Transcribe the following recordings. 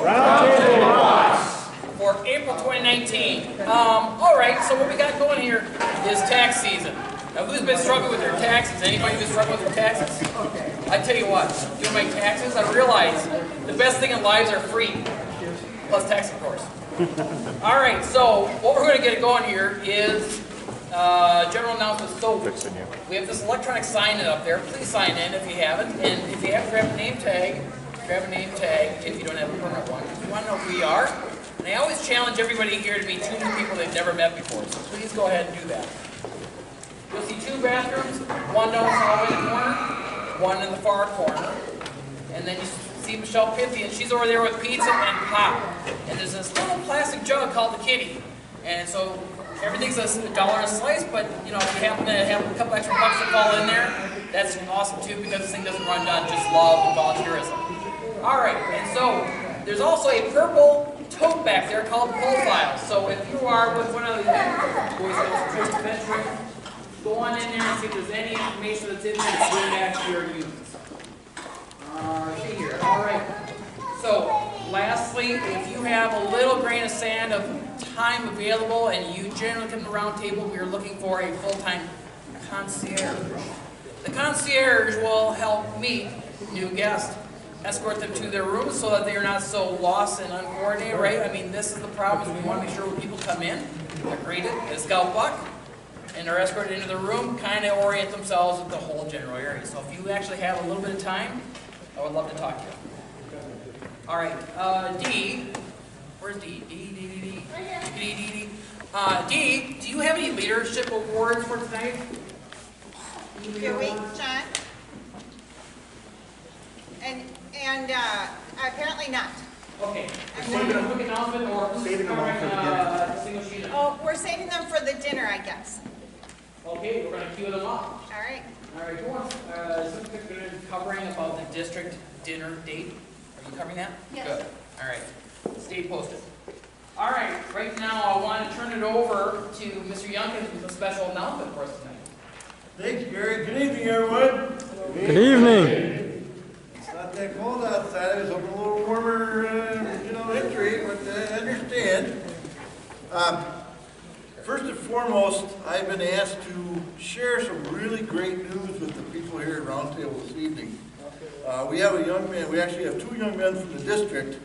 For April 2019. All right, so what we got going here is tax season. Now, who's been struggling with their taxes? Anybody been struggling with their taxes? I tell you what, doing my taxes, I realize the best thing in lives are free. Plus tax, of course. All right, so what we're going to get going here is general announcements. So we have this electronic sign-in up there. Please sign in if you haven't. And if you have, grab a name tag. Grab a name tag if you don't have a permanent one. If you want to know who we are. And I always challenge everybody here to meet 2 new people they've never met before. So please go ahead and do that. You'll see 2 bathrooms, one down the hallway corner, one in the far corner. And then you see Michelle Pithy, and she's over there with pizza and pop. And there's this little plastic jug called the kitty. And so everything's $1 a slice, but you know, if you happen to have a couple extra bucks that fall in there, that's awesome too, because this thing doesn't run down just love and volunteerism. All right, and so there's also a purple tote back there called Profile. So if you are with one of the boys adventuring, go on in there and see if there's any information that's in there that's going back to your youth. See here. All right. So lastly, if you have a little grain of sand of time available and you generally come to the round table, we are looking for a full-time concierge. The concierge will help meet new guests, escort them to their rooms so that they are not so lost and uncoordinated, right? I mean, this is the problem, is we want to make sure when people come in, they're greeted, they scout buck, and they're escorted into their room, kind of orient themselves with the whole general area. So if you actually have a little bit of time, I would love to talk to you. All right, Dee, where's Dee? Dee. Dee, do you have any leadership awards for tonight? Do we, John? And apparently not. Okay. Is a quick announcement or saving them all for the dinner? Single sheet? Oh, we're saving them for the dinner, I guess. Okay, we're going to cue them up. All right. All right, who wants something covering about the district dinner date? Are you covering that? Yes. Good. All right. Stay posted. All right, right now I want to turn it over to Mr. Youngkin with a special announcement for us tonight. Thanks, Gary. Good evening, everyone. Good evening. It's not that cold outside. I was hoping a little warmer, entry, but I understand. First and foremost, I've been asked to share some really great news with the people here at Round Table this evening. We have a young man. We actually have 2 young men from the district.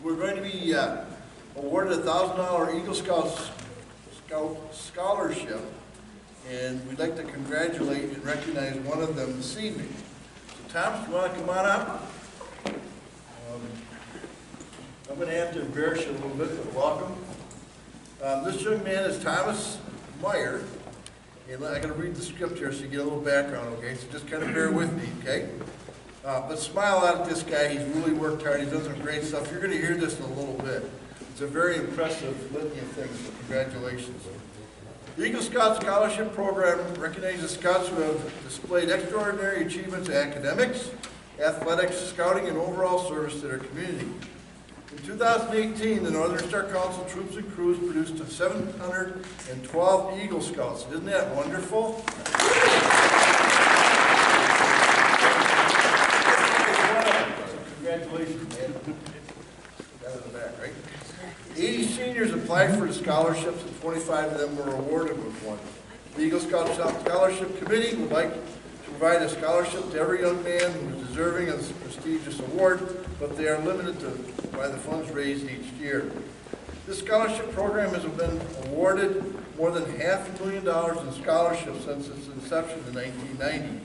We're going to be awarded a $1,000 Eagle Scout scholarship, and we'd like to congratulate and recognize one of them this evening. So, Thomas, you want to come on up? I'm going to have to embarrass you a little bit, but welcome. This young man is Thomas Meyer, and I'm going to read the script here so you get a little background, okay? So just kind of bear with me, okay? But smile out at this guy. He's really worked hard. He's done some great stuff. You're going to hear this in a little bit. It's a very impressive litany of things, so congratulations. The Eagle Scout Scholarship Program recognizes scouts who have displayed extraordinary achievements in academics, athletics, scouting, and overall service to their community. In 2018, the Northern Star Council Troops and Crews produced 712 Eagle Scouts. Isn't that wonderful? Congratulations, man. That in the back, right? 80 seniors applied for the scholarships, and 25 of them were awarded with one. The Eagle Scout Scholarship Committee would like to provide a scholarship to every young man who is deserving of this prestigious award, but they are limited by the funds raised each year. This scholarship program has been awarded more than $500,000 in scholarships since its inception in 1990.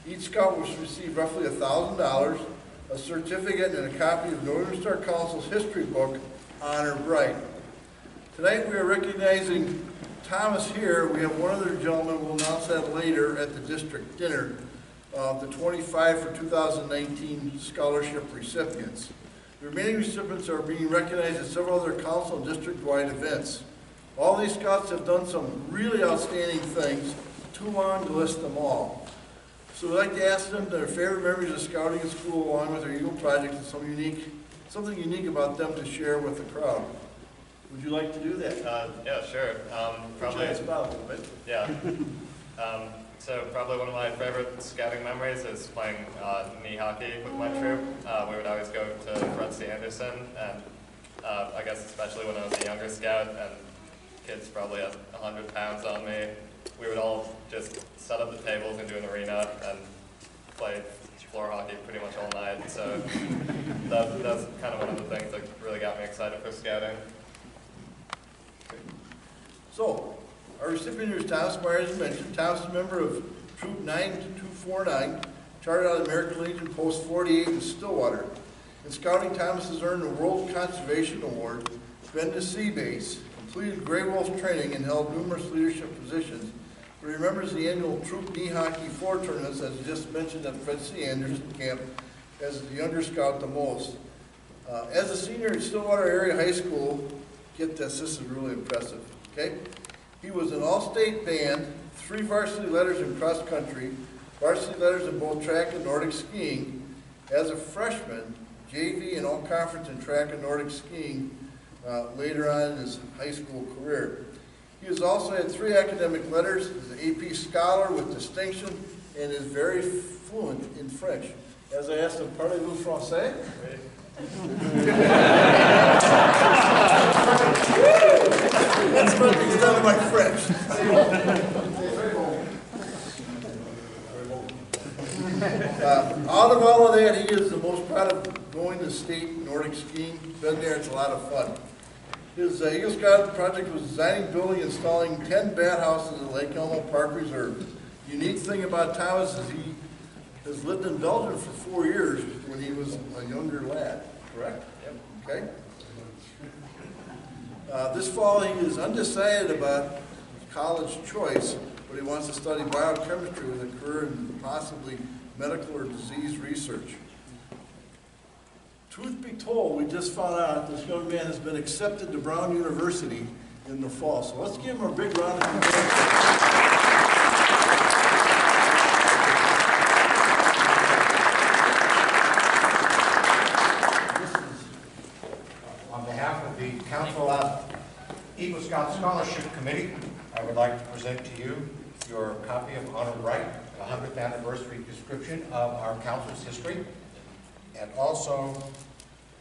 Each scout will receive roughly $1,000, a certificate, and a copy of Northern Star Council's history book, Honor Bright. Tonight we are recognizing Thomas here. We have one other gentleman, we'll announce that later at the district dinner, the 25 for 2019 scholarship recipients. The remaining recipients are being recognized at several other council and district-wide events. All these scouts have done some really outstanding things, too long to list them all. So we'd like to ask them their favorite memories of scouting at school along with their Eagle project and something unique about them to share with the crowd. Would you like to do that? Yeah, sure. Probably. About a little bit. Yeah. So probably one of my favorite scouting memories is playing knee hockey with my troop. We would always go to front seat Henderson, and I guess especially when I was a younger scout and kids probably had 100 pounds on me, we would all just set up the tables into an arena and play floor hockey pretty much all night. So that's kind of one of the things that really got me excited for scouting. So, our recipient here is Thomas Myers, as mentioned. Thomas is a member of Troop 9249, chartered out of the American Legion Post 48 in Stillwater. In scouting, Thomas has earned the World Conservation Award, been to Sea Base, completed Grey Wolf training, and held numerous leadership positions. He remembers the annual Troop Knee Hockey floor tournaments, as just mentioned at Fred C. Anderson Camp, as the younger scout the most. As a senior at Stillwater Area High School, get this is really impressive, okay? He was an all-state band, 3 varsity letters in cross country, varsity letters in both track and Nordic skiing. As a freshman, JV and all-conference in track and Nordic skiing later on in his high school career. He has also had 3 academic letters, is an AP scholar with distinction, and is very fluent in French. As I asked him, parlez-vous français? That's what he's done in my French. Out of all of that, he is the most proud of going to state Nordic skiing. Been there, it's a lot of fun. His Eagle Scout project was designing, building, and installing 10 bat houses at Lake Elmo Park Reserve. The unique thing about Thomas is he has lived in Belgium for 4 years when he was a younger lad, correct? Yep. Okay. This fall he is undecided about college choice, but he wants to study biochemistry with a career in possibly medical or disease research. Truth be told, we just found out this young man has been accepted to Brown University in the fall. So let's give him a big round of applause. On behalf of the Council Eagle Scout Scholarship Committee, I would like to present to you your copy of Honor Right, the 100th anniversary description of our Council's history, and also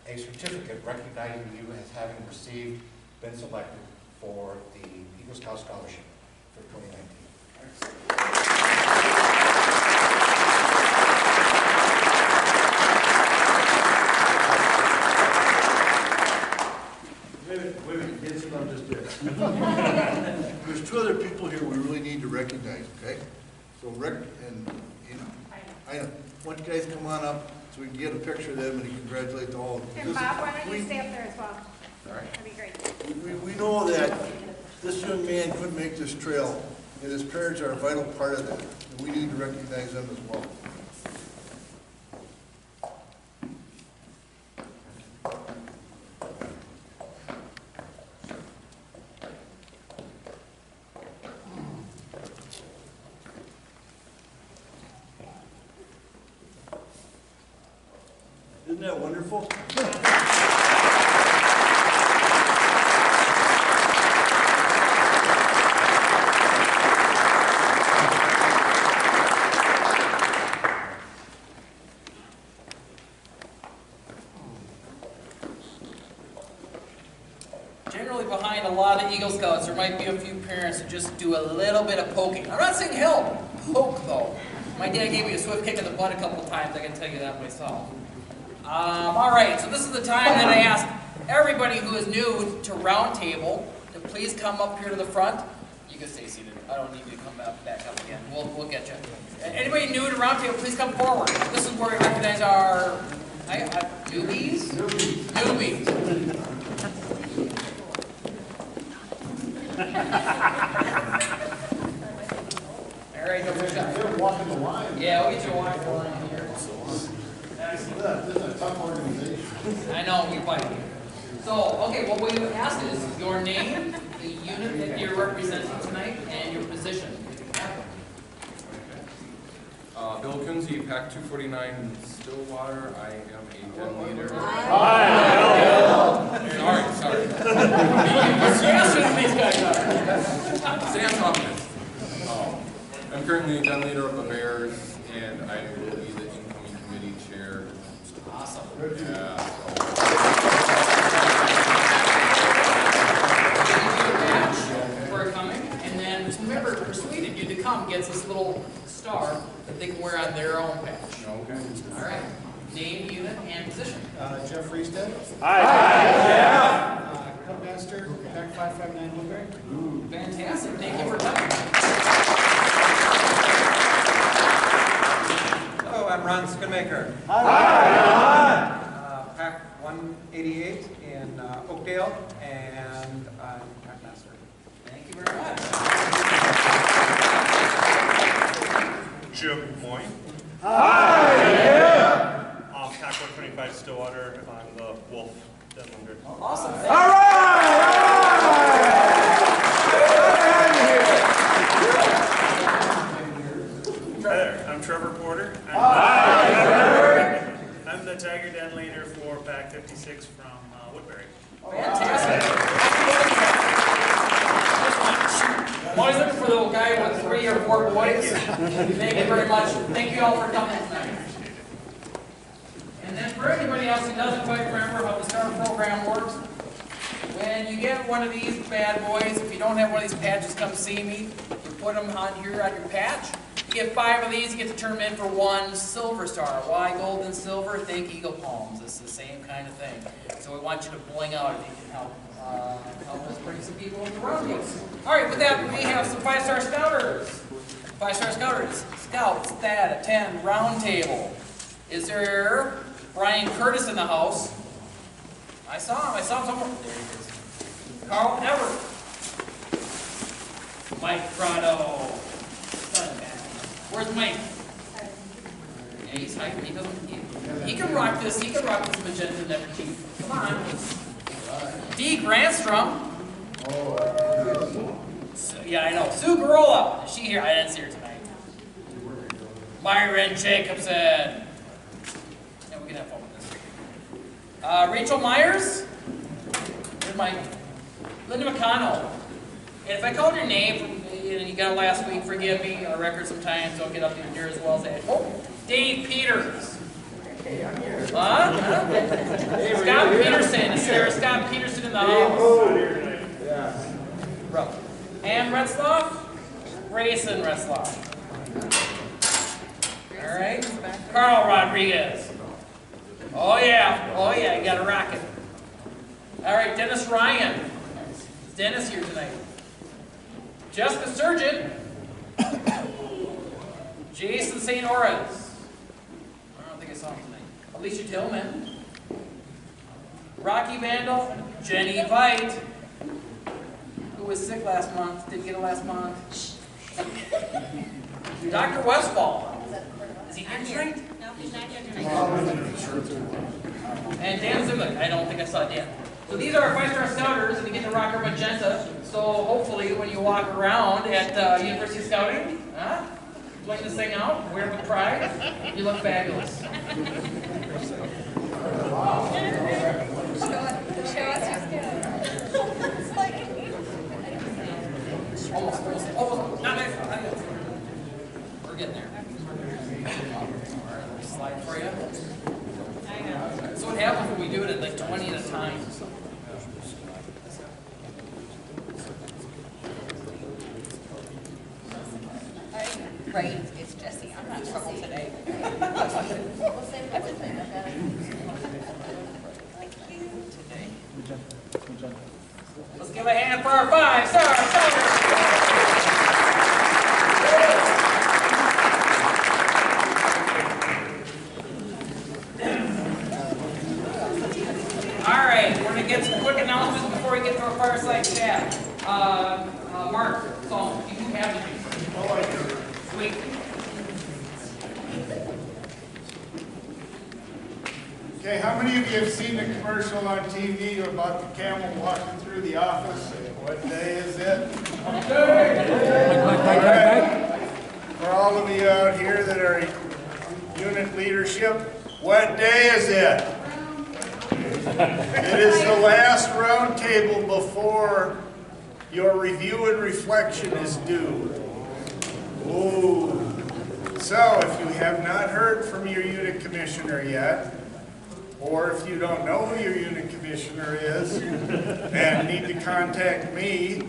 a certificate recognizing you as having been selected for the Eagle Scout Scholarship for 2019. Wait a minute, it's not just this. There's 2 other people here we really need to recognize, okay? So Rick and, I know, why don't you guys come on up so we can get a picture of them and congratulate all of them. And Bob, why don't you stay up there as well? All right. That'd be great. We know that this young man couldn't make this trail, and his parents are a vital part of that, and we need to recognize them as well. Isn't that wonderful? Generally behind a lot of Eagle Scouts, there might be a few parents who just do a little bit of poking. I'm not saying help, poke though. My dad gave me a swift kick in the butt a couple of times, I can tell you that myself. All right, so this is the time that I ask everybody who is new to Roundtable to please come up here to the front. You can stay seated. I don't need you to come back up again. We'll get you. Anybody new to Roundtable, please come forward. This is where we recognize our newbies. Newbies. All right, go for a shot. They're walking the line. Yeah, we'll get you a line here. This is a tough organization. I know, we fight. So, okay, what we ask is your name, the unit that you're representing tonight, and your position. Bill Kunze, Pack 249 Stillwater. I am a den leader. Sorry. These guys are. Sam Thomas. I'm currently a den leader of the Bears, and I will be the incoming committee chair. Awesome. Yeah. on their own patch. Okay. All right. Name, unit, and position. Jeff Reested. Cubmaster, Pack 559 Woodbury. Fantastic. Thank you for coming. Hello, I'm Ron Schoonmaker. Pack 188 in Oakdale, and I'm Packmaster. Thank you very much. Jim Moy. Pack 125 Stillwater on the Wolf Denlander. Awesome. Hi there, I'm Trevor Porter. I'm the Tiger Den leader for Pack 56 from Woodbury. Fantastic. I'm always looking for the little guy with 3 or 4 boys. Thank you very much. Thank you all for coming tonight. And then for anybody else who doesn't quite remember how the STAR program works, when you get one of these bad boys, if you don't have one of these patches, come see me. You put them on here on your patch. You get 5 of these, you get to turn them in for 1 silver star. Why gold and silver? Think Eagle Palms. It's the same kind of thing. So we want you to bling out if you can help us bring some people around you. All right, with that, we have some 5-star scouters. 5-star scouters. Scouts, Thad, at 10, round table. Is there Brian Curtis in the house? I saw him somewhere. There he is. Carl Everett. Mike Prado. Where's Mike? Yeah, he's hiding. He can rock this. He can rock this magenta never cheap. Come on. Dee Grandstrom. Yeah, I know. Sue Garola. Is she here? I didn't see her tonight. Myron Jacobson. Yeah, we can have fun with this. Rachel Myers. Where's Mike? Linda McConnell. And if I called your name and you got it last week, forgive me. Our records sometimes don't get up here as well as they. Oh, Dave Peters. Huh? Scott Peterson. Is there Scott Peterson in the house? Yeah. Ann Retzloff. Grayson Retzloff. All right. Carl Rodriguez. Oh yeah, you got a rocket. All right, Dennis Ryan. Is Dennis here tonight? Jessica Surgeon. Jason St. Orez. I don't think I saw him tonight. Alicia Tillman. Rocky Vandal. Jenny Veit, who was sick last month. Didn't get it last month. Dr. Westfall. Is he here tonight? No, he's not here tonight. And Dan Zimlick. I don't think I saw Dan. So these are our 5-star scouters, and you get to rock our magenta. So hopefully when you walk around at University of Scouting, bling this thing out, wear it with pride, you look fabulous. Show us your skills. Almost. Not nice. We're getting there. Slide for you. So what happens when we do it at like 20 at a time? Right, it's Jesse. I'm not in trouble today. Let's give a hand for our 5-star scouters. All right, we're going to get some quick announcements before we get to our fireside chat. Mark, so you have the juice. Sweet. Okay, how many of you have seen the commercial on TV about the camel walking through the office? What day is it? All right. For all of you out here that are unit leadership, what day is it? It is the last round table before your review and reflection is due. Ooh. So if you have not heard from your unit commissioner yet, or if you don't know who your unit commissioner is and need to contact me,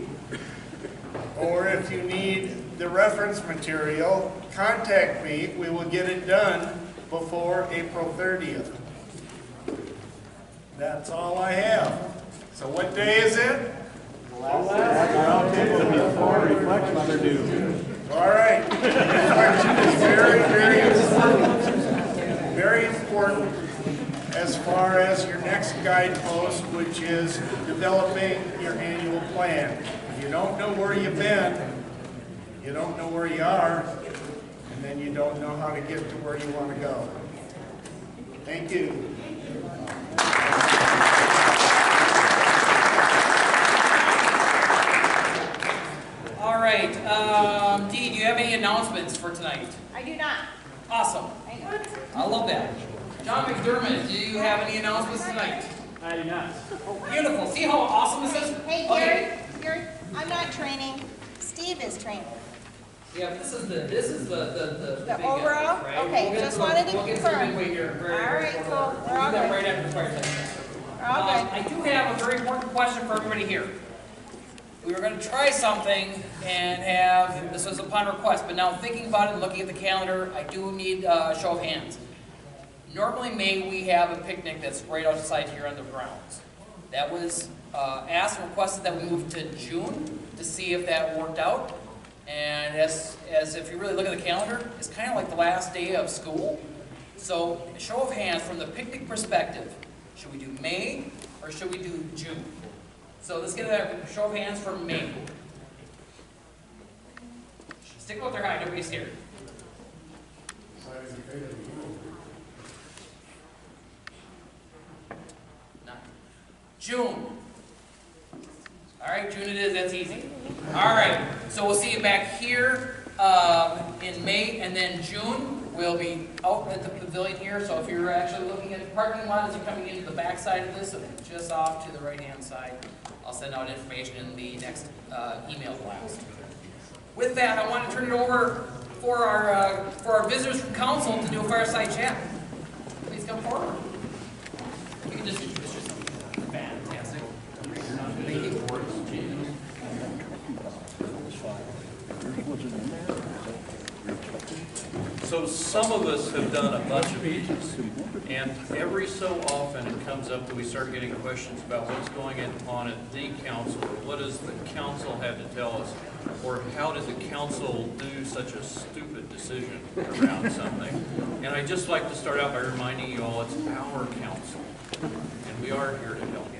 or if you need the reference material, contact me. We will get it done before April 30th. That's all I have. So what day is it? All right. Reflection is very, very important. Very important as far as your next guidepost, which is developing your annual plan. If you don't know where you've been, you don't know where you are, and then you don't know how to get to where you want to go. Thank you. All right, Dee, do you have any announcements for tonight? I do not. Awesome. Thank you. I love that. John McDermott, do you have any announcements tonight? I do not. Beautiful. See how awesome this is? Hey, Okay. Gary, I'm not training. Steve is training. Yeah, this is the The big overall? end, right? Okay, We'll get just to wanted to we'll get confirm. midway here. All right, shortly. cool. We're We'll all do that good. right after the fire station. We're all good. I do have a very important question for everybody here. We were going to try something and have, this was upon request, but now thinking about it and looking at the calendar, I do need a show of hands. Normally May we have a picnic that's right outside here on the grounds. That was asked and requested that we move to June to see if that worked out. And as if you really look at the calendar, it's kind of like the last day of school. So a show of hands from the picnic perspective, should we do May or should we do June? So let's get a show of hands for May. Stick with their high, nobody's scared. None. June. All right, June it is, that's easy. All right, so we'll see you back here in May, and then June, we'll be out at the pavilion here. So if you're actually looking at the parking lot as you're coming into the back side of this, so just off to the right-hand side, I'll send out information in the next email blast. With that, I want to turn it over for our visitors from council to do a fireside chat. Please come forward. You can just introduce yourself. Fantastic. Thank you. So some of us have done a bunch of these, and every so often it comes up that we start getting questions about what's going on at the council, or what does the council have to tell us, or how did the council do such a stupid decision around something. And I'd just like to start out by reminding you all it's our council, and we are here to help you.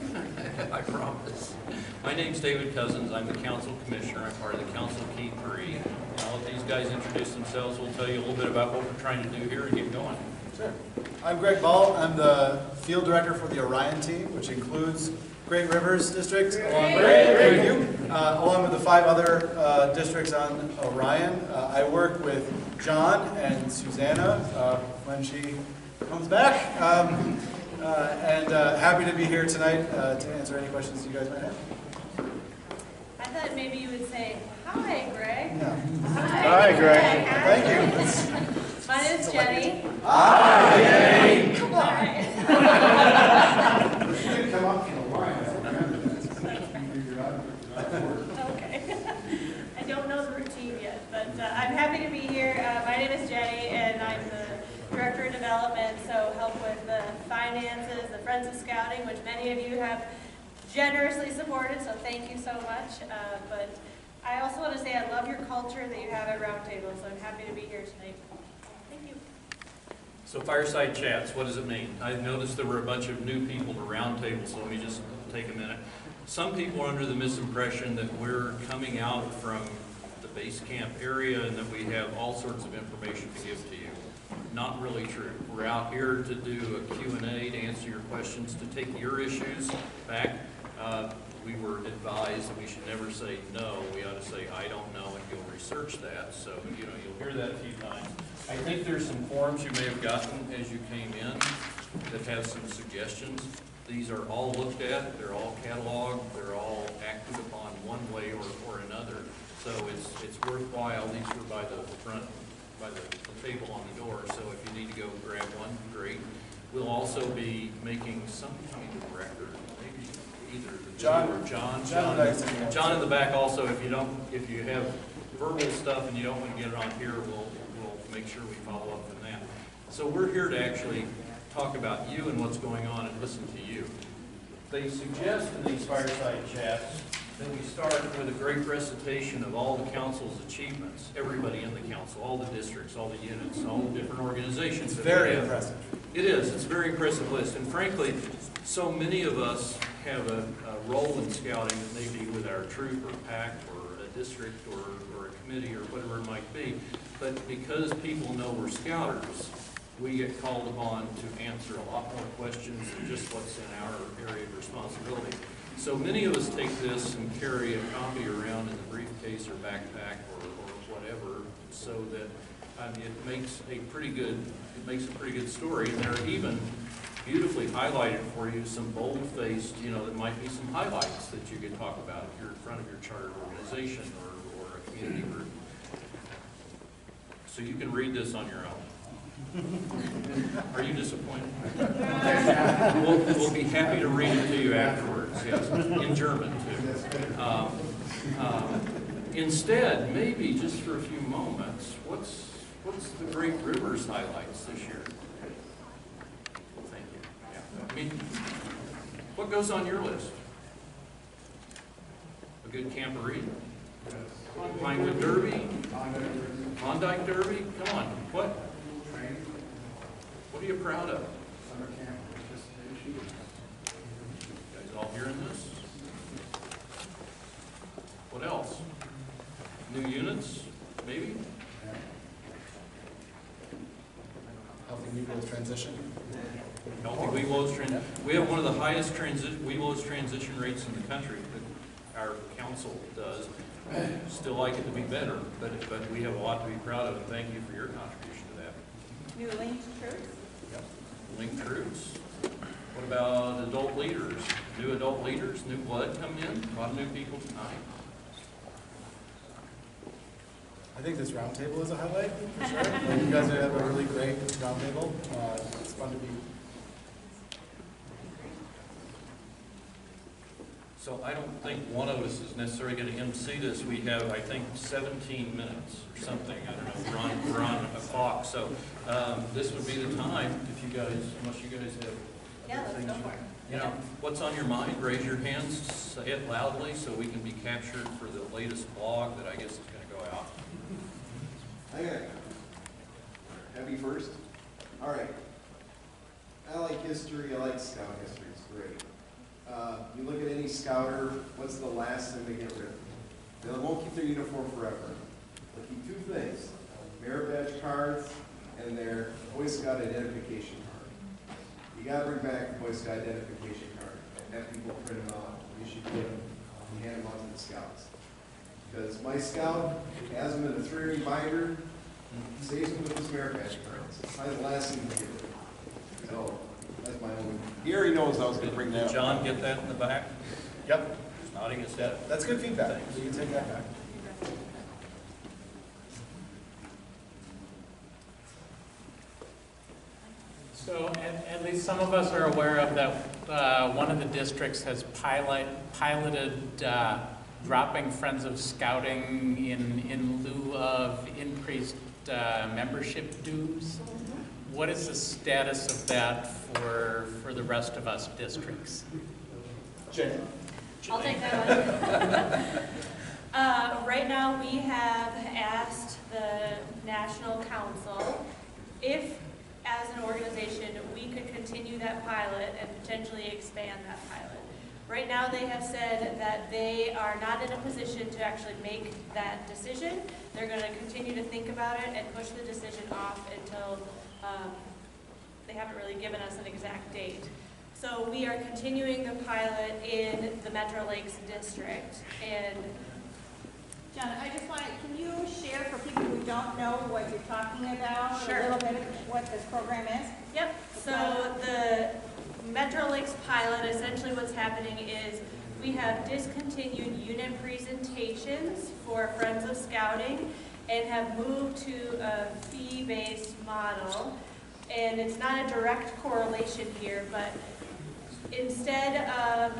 I promise. My name's David Cousins. I'm the council commissioner. I'm part of the council key 3. And I'll let these guys introduce themselves. We'll tell you a little bit about what we're trying to do here and get going. Sure. I'm Greg Ball. I'm the field director for the Orion team, which includes Great Rivers District, along with the 5 other districts on Orion. I work with John and Susanna when she comes back. And happy to be here tonight to answer any questions you guys might have. I thought maybe you would say, hi, Greg. Yeah. Hi, Greg. Thank you. My name is Jenny. Hi, Jenny. Hi. You didn't come up in a line. Okay. I don't know the routine yet, but I'm happy to be here. My name is Jenny, and I'm the Director of Development, so help with the finances, the Friends of Scouting, which many of you have generously supported, so thank you so much. But I also want to say I love your culture that you have at Roundtable, so I'm happy to be here tonight. Thank you. So fireside chats, what does it mean? I noticed there were a bunch of new people to Roundtable, so let me just take a minute. Some people are under the misimpression that we're coming out from the base camp area and that we have all sorts of information to give to you. Not really true. We're out here to do a Q&A, to answer your questions, to take your issues back. We were advised that we should never say no. We ought to say, I don't know, and you'll research that. So, you'll hear that a few times. I think there's some forms you may have gotten as you came in that have some suggestions. These are all looked at. They're all cataloged. They're all acted upon one way or another. So it's worthwhile. These were by the front, by the table on the door. So if you need to go grab one, great. We'll also be making some kind of record. Maybe either the John or John in the back also. If you have verbal stuff and you don't want to get it on here, we'll make sure we follow up on that. So we're here to actually talk about you and what's going on and listen to you. They suggest in these fireside chats that we start with a great recitation of all the council's achievements, everybody in the council, all the districts, all the units, all the different organizations. It's very impressive. It is. It's a very impressive list. And frankly, so many of us have a role in scouting, maybe with our troop or pack or a district or a committee or whatever it might be. But because people know we're scouters, we get called upon to answer a lot more questions than just what's in our area of responsibility. So many of us take this and carry a copy around in the briefcase or backpack or whatever, so that it makes a pretty good story. And there are even beautifully highlighted for you some bold-faced, there might be some highlights that you could talk about if you're in front of your chartered organization or a community group. So you can read this on your own. Are you disappointed? We'll be happy to read it to you afterwards, yes, in German too. Instead, maybe just for a few moments, what's the Great Rivers highlights this year? Thank you. Yeah. I mean, what goes on your list? A good camporee? Pinewood Derby? Klondike Derby? Come on, what? What are you proud of? Summer camp participation. You guys all hearing this? What else? New units, maybe? Helping Weeblos transition. Healthy Weeblos transition. We have one of the highest Weeblos transition rates in the country that our council does. Still like it to be better, but we have a lot to be proud of, and thank you for your contribution to that. New linked troops? Yep. Linked troops. What about adult leaders? New adult leaders, new blood come in, a lot of new people tonight. I think this roundtable is a highlight, for sure. You guys have a really great roundtable. It's fun to be. So I don't think one of us is necessarily going to MC this. We have, I think, 17 minutes or something. I don't know. We're on a clock. So this would be the time if you guys, unless you guys have other things. What's on your mind? Raise your hands. Say it loudly so we can be captured for the latest blog that I guess is going to go out. I got it. Happy first? All right. I like history. I like scout history. It's great. You look at any scouter, what's the last thing they get rid of? They won't keep their uniform forever. They'll keep two things, merit badge cards and their Boy Scout identification card. You gotta bring back the Boy Scout identification card and have people print them out. You should get them and hand them out to the scouts. Because my scout has them in a 3-ring binder, saves them with his merit badge cards. It's probably the last thing to get rid of. So, that's my own. He already knows I was going to bring that up. John, get that in the back? Yep. He's nodding his head. That's good feedback. We can take that back. So at least some of us are aware of that one of the districts has piloted dropping Friends of Scouting in lieu of increased membership dues. What is the status of that for the rest of us districts? Jane. I'll take that one. Right now, we have asked the National Council if, as an organization, we could continue that pilot and potentially expand that pilot. Right now, they have said that they are not in a position to actually make that decision. They're going to continue to think about it and push the decision off until they haven't really given us an exact date. So we are continuing the pilot in the Metro Lakes District. And John, I just want to, can you share for people who don't know what you're talking about? Sure. A little bit of what this program is? Yep, so the Metro Lakes pilot, essentially what's happening is we have discontinued unit presentations for Friends of Scouting and have moved to a fee-based model. And it's not a direct correlation here, but instead of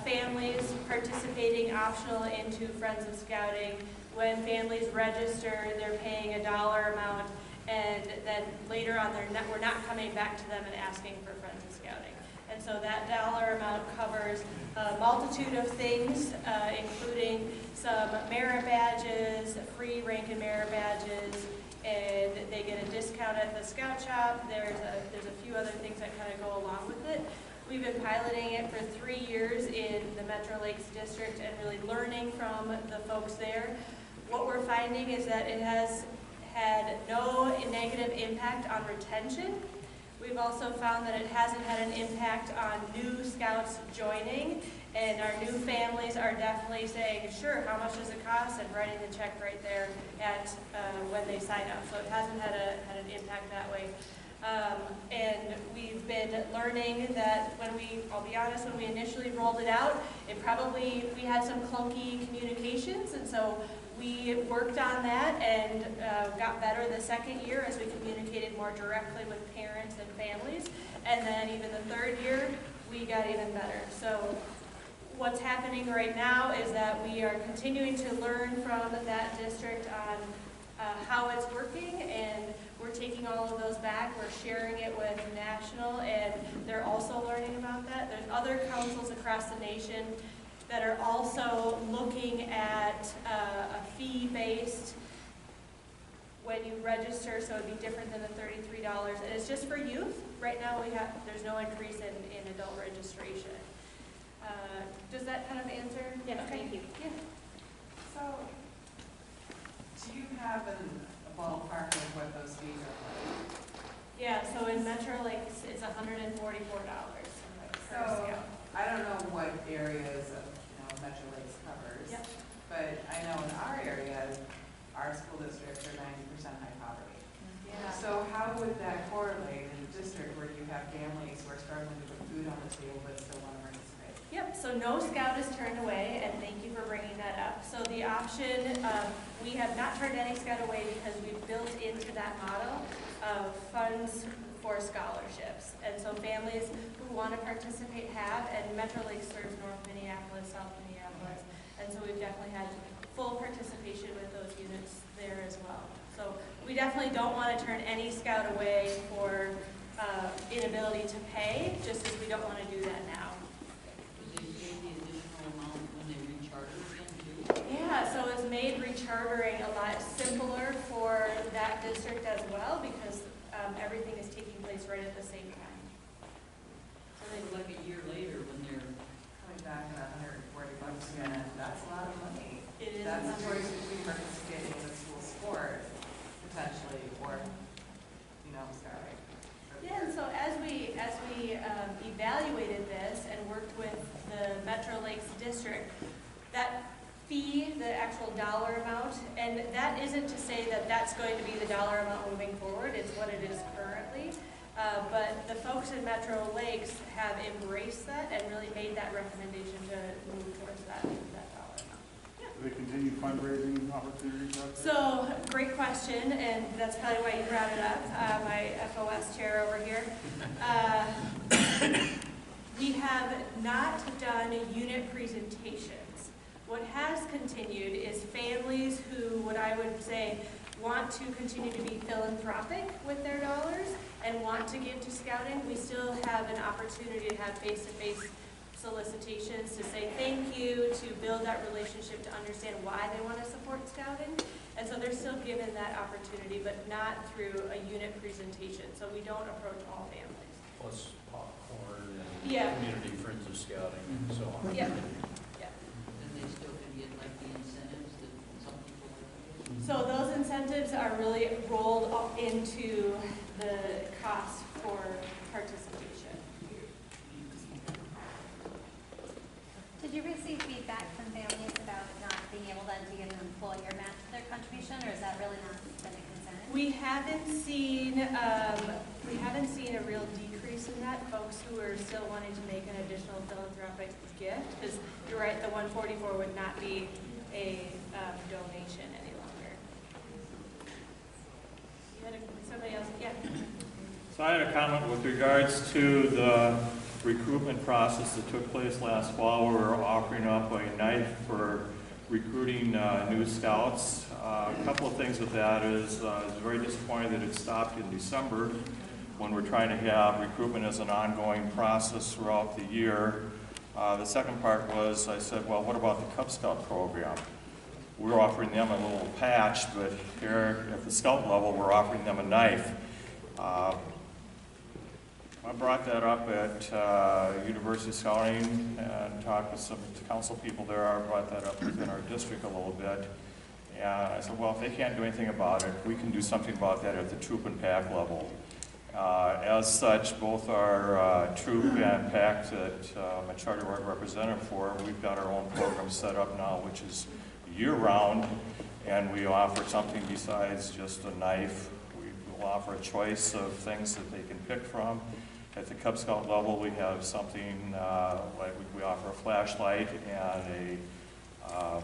families participating optional into Friends of Scouting, when families register, they're paying a dollar amount, and then later on, we're not coming back to them and asking for Friends of Scouting. And so that dollar amount covers a multitude of things, including some merit badges, free rank and merit badges, and they get a discount at the Scout Shop. There's a few other things that kind of go along with it. We've been piloting it for 3 years in the Metro Lakes District and really learning from the folks there. What we're finding is that it has had no negative impact on retention. We've also found that it hasn't had an impact on new scouts joining, and our new families are definitely saying, sure, how much does it cost, and writing the check right there at when they sign up. So it hasn't had an impact that way. And we've been learning that I'll be honest, when we initially rolled it out, we had some clunky communications, and so we worked on that and got better the second year as we communicated more directly with parents and families. And then even the third year, we got even better. So what's happening right now is that we are continuing to learn from that district on how it's working, and we're taking all of those back. We're sharing it with National, and they're also learning about that. There's other councils across the nation that are also looking at a fee-based when you register, so it'd be different than the $33. And it's just for youth. Right now, there's no increase in adult registration. Does that kind of answer? Yes, Okay. thank you. Yeah. So, do you have a ballpark of what those fees are like? Yeah, so in Metro Lakes, it's $144 per So, scout. I don't know what areas of Metro Lakes covers, Yep. but I know in our area, our school districts are 90% high poverty. Yeah. So how would that correlate in a district where you have families who are struggling to put food on the table but still want to participate? Yep, so no scout is turned away, and thank you for bringing that up. So the option, we have not turned any scout away because we've built into that model of funds for scholarships. And so families who want to participate have, and Metro Lakes serves North Minneapolis, South Minneapolis, and so we've definitely had full participation with those units there as well. So we definitely don't want to turn any scout away for inability to pay, just as we don't want to do that now. Yeah, so it's made rechartering a lot simpler for that district as well, because everything is taking place right at the same time. So they like a year later when they're coming back at $140 again, that's a lot of money. It is. That's a choice between participating in a school sport, potentially, or, scouting. Yeah, and so as we evaluated this and worked with the Metro Lakes District, that fee, the actual dollar amount, and that isn't to say that that's going to be the dollar amount moving forward, it's what it is currently. But the folks in Metro Lakes have embraced that and really made that recommendation to move towards that dollar amount. Yeah. Do they continue fundraising opportunities out there? So, great question, and that's probably why you brought it up, my FOS chair over here. We have not done unit presentations. What has continued is families who, what I would say, want to continue to be philanthropic with their dollars and want to give to scouting. We still have an opportunity to have face-to-face solicitations to say thank you, to build that relationship, to understand why they want to support scouting. And so they're still given that opportunity, but not through a unit presentation. So we don't approach all families. Plus popcorn and Yeah. community friends of scouting and so on. Yeah. So those incentives are really rolled up into the cost for participation. Did you receive feedback from families about not being able then to get an employer match their contribution, or is that really not been a concern? We haven't seen a real decrease in that. Folks who are still wanting to make an additional philanthropic gift, because you're right, the 144 would not be a donation any longer. Somebody else, yeah. So I had a comment with regards to the recruitment process that took place last fall. We were offering up a knife for recruiting new scouts. A couple of things with that is it's very disappointing that it stopped in December when we're trying to have recruitment as an ongoing process throughout the year. The second part was I said, well, what about the Cub Scout program? We're offering them a little patch, but here at the scout level, we're offering them a knife. I brought that up at University Scouting and talked with some council people there. I brought that up within our district a little bit. And I said, well, if they can't do anything about it, we can do something about that at the troop and pack level. As such, both our troop and pack that I'm a charter ward representative for, we've got our own program set up now, which is year-round, and we offer something besides just a knife. We will offer a choice of things that they can pick from. At the Cub Scout level, we have something like we offer a flashlight and a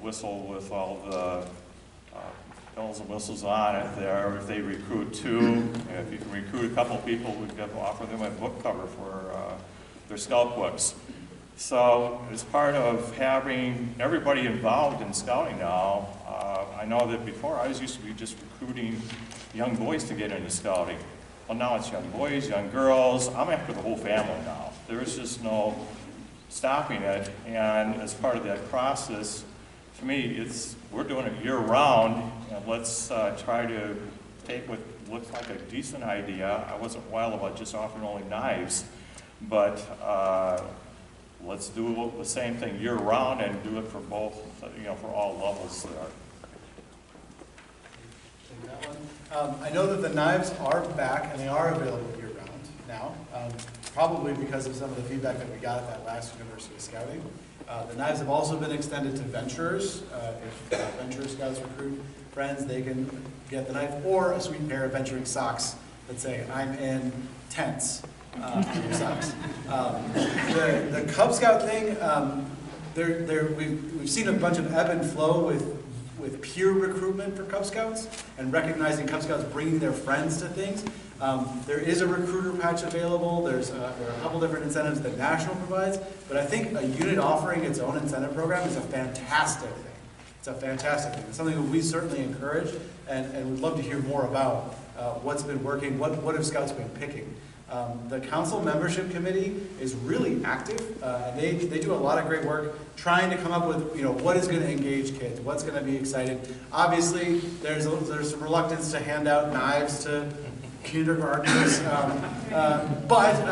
whistle with all the bells and whistles on it there. If they recruit two, if you can recruit a couple of people, we can offer them a book cover for their scout books. So as part of having everybody involved in scouting now, I know that before I used to be just recruiting young boys to get into scouting. Well, now it's young boys, young girls. I'm after the whole family now. There's just no stopping it. And as part of that process, to me, we're doing it year-round, and let's try to take what looks like a decent idea. I wasn't wild about just offering only knives, but let's do the same thing year-round and do it for both, for all levels there. I know that the knives are back and they are available year-round now, probably because of some of the feedback that we got at that last University of Scouting. The knives have also been extended to venturers. If venturer scouts recruit friends, they can get the knife, or a sweet pair of venturing socks that say, I'm in tents on your socks. The Cub Scout thing, we've seen a bunch of ebb and flow with peer recruitment for Cub Scouts and recognizing Cub Scouts bringing their friends to things. There is a recruiter patch available. There are a couple different incentives that National provides, but I think a unit offering its own incentive program is a fantastic thing. It's a fantastic thing. It's something that we certainly encourage and would love to hear more about what's been working, what have Scouts been picking. The council membership committee is really active. They do a lot of great work trying to come up with what is going to engage kids, what's going to be exciting. Obviously, there's some reluctance to hand out knives to kindergartners, but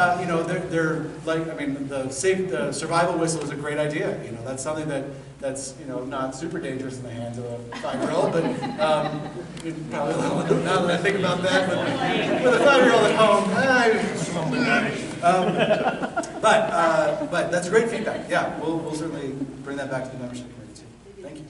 they're like, I mean, the survival whistle is a great idea. That's something that's not super dangerous in the hands of a 5-year-old, but probably a little now that I think about that, but with a 5-year-old at home, but that's great feedback. Yeah, we'll certainly bring that back to the membership committee too. Thank you.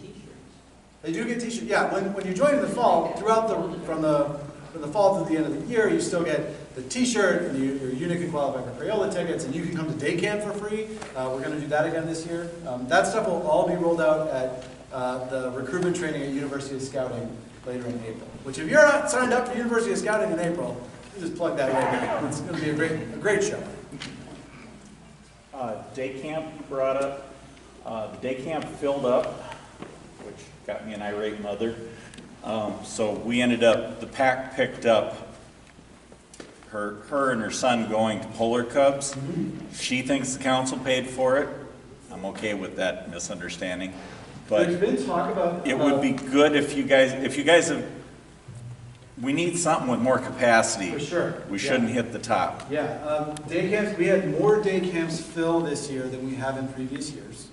They do get t-shirts. Yeah, when you join in the fall, from the fall to the end of the year, you still get the t-shirt, and your unit can qualify for Crayola tickets, and you can come to day camp for free. We're going to do that again this year. That stuff will all be rolled out at the recruitment training at University of Scouting later in April. Which, if you're not signed up for University of Scouting in April, you just plug that right in. It's going to be a great show. Day camp brought up. The day camp filled up, which got me an irate mother. So we ended up, the pack picked up her and her son going to Polar Cubs. Mm-hmm. She thinks the council paid for it. I'm okay with that misunderstanding. But there's been talk about it would be good if you guys have, we need something with more capacity. For sure. We shouldn't hit the top. Yeah, day camps, we had more day camps fill this year than we have in previous years.